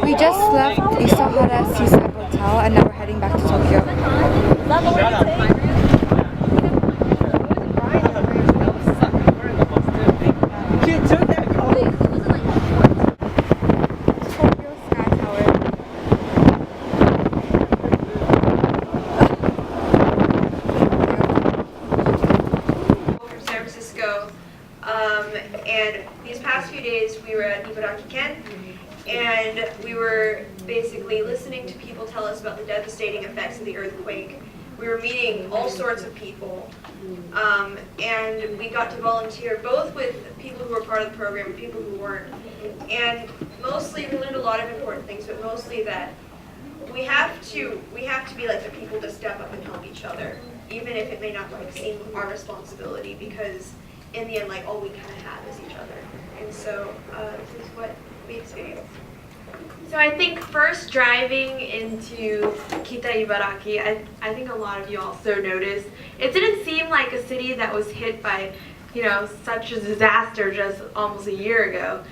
We just left Isahara Seaside Hotel and now we're heading back to Tokyo. And these past few days we were at Ibaraki-ken, and we were basically listening to people tell us about the devastating effects of the earthquake. We were meeting all sorts of people, and we got to volunteer both with people who were part of the program and people who weren't. And mostly we learned a lot of important things, but mostly that we have to be like the people to step up and help each other, even if it may not like seem our responsibility, because in the end, like, all we kind of have is each other. And so this is what we experienced. So I think first driving into Kita Ibaraki, I think a lot of you also noticed, it didn't seem like a city that was hit by, such a disaster just almost a year ago.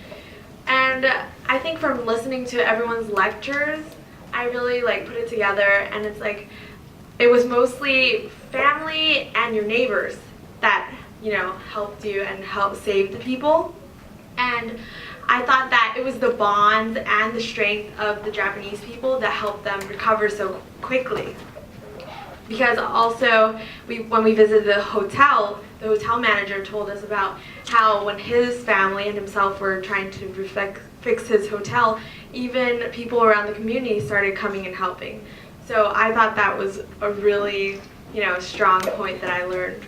And I think from listening to everyone's lectures, I really put it together, and it's like, it was mostly family and your neighbors that helped you and helped save the people. And I thought that it was the bond and the strength of the Japanese people that helped them recover so quickly. Because also, when we visited the hotel manager told us about how when his family and himself were trying to fix his hotel, even people around the community started coming and helping. So I thought that was a really, strong point that I learned.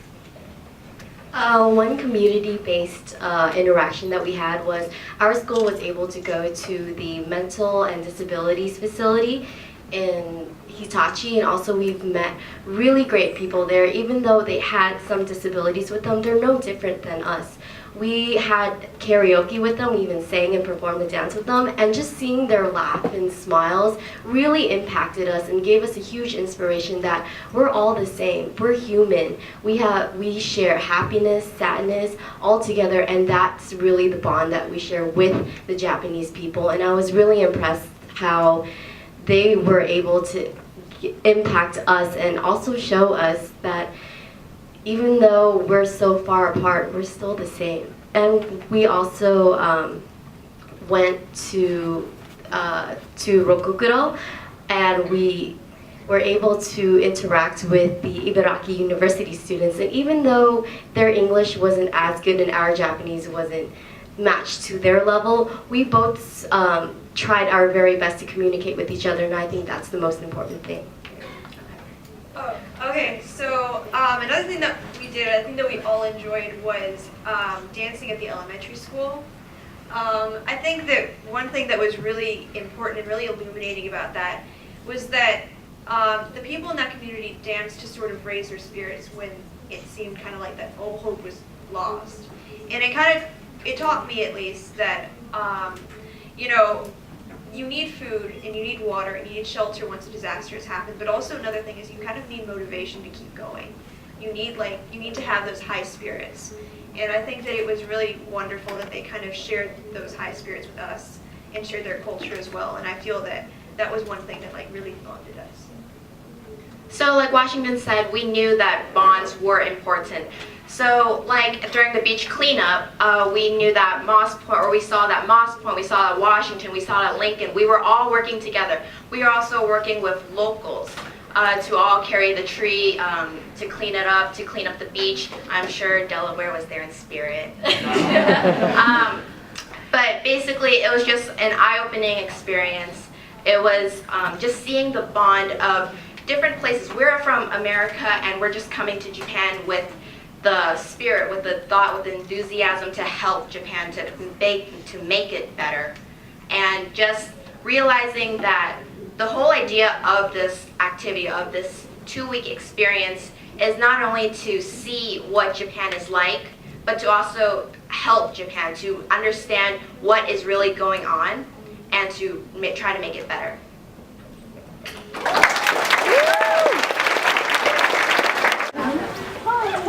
One community-based interaction that we had was our school was able to go to the mental and disabilities facility in Hitachi, and also we've met really great people there. Even though they had some disabilities with them, they're no different than us. We had karaoke with them, we even sang and performed a dance with them, and just seeing their laugh and smiles really impacted us and gave us a huge inspiration that we're all the same. We're human. We share happiness, sadness, all together, and that's really the bond that we share with the Japanese people. And I was really impressed how they were able to impact us and also show us that even though we're so far apart, we're still the same. And we also went to Rokuguro, and we were able to interact with the Ibaraki University students. And even though their English wasn't as good and our Japanese wasn't matched to their level, we both tried our very best to communicate with each other, and I think that's the most important thing. Okay, so another thing that we did, I think that we all enjoyed, was dancing at the elementary school. I think that one thing that was really important and really illuminating about that was that the people in that community danced to sort of raise their spirits when it seemed kind of like that all hope was lost. And it taught me at least that, you need food and you need water and you need shelter once a disaster has happened, but also another thing is you kind of need motivation to keep going. You need to have those high spirits. And I think that it was really wonderful that they kind of shared those high spirits with us and shared their culture as well. And I feel that that was one thing that really bonded us. So like Washington said, we knew that bonds were important. So like during the beach cleanup, we knew that Moss Point, or we saw that Moss Point, we saw that Washington, we saw that Lincoln. We were all working together. We are also working with locals to all carry the tree, to clean it up, to clean up the beach. I'm sure Delaware was there in spirit. But basically it was just an eye-opening experience. It was just seeing the bond of different places. We're from America and we're just coming to Japan with the spirit, with the thought, with the enthusiasm to help Japan to make it better. And just realizing that the whole idea of this activity, of this 2-week experience, is not only to see what Japan is like, but to also help Japan to understand what is really going on and to try to make it better.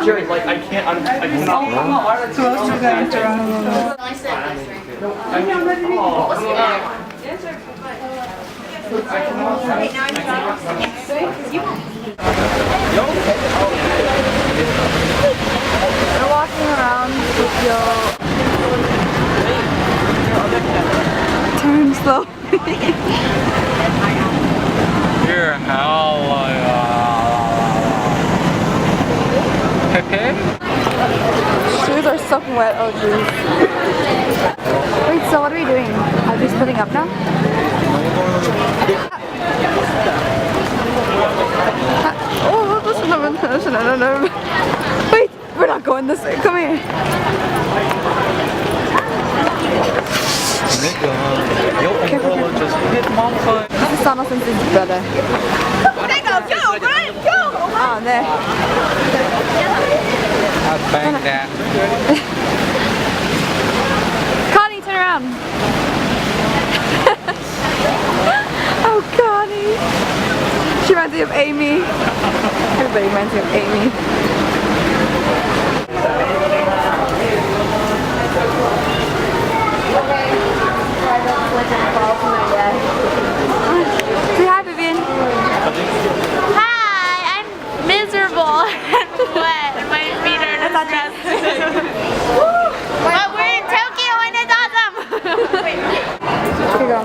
Jerry, I cannot. Close to the I said this, right? I mean, Okay, now I can You're walking around with your... Turn slow. Here, how Pepe? Shoes are soaking wet. Oh jeez. Wait, so what are we doing? Are we splitting up now? Oh, this is no. Wait, we're not going this way. Come here. This is Sana since his brother. Oh, there. I banged that. Connie, turn around. Oh, Connie. She reminds me of Amy. Everybody reminds me of Amy. Say hi, Vivian. Hi, I'm miserable and wet. My feet are disgusting. But we're in Tokyo and it's awesome. Here you go.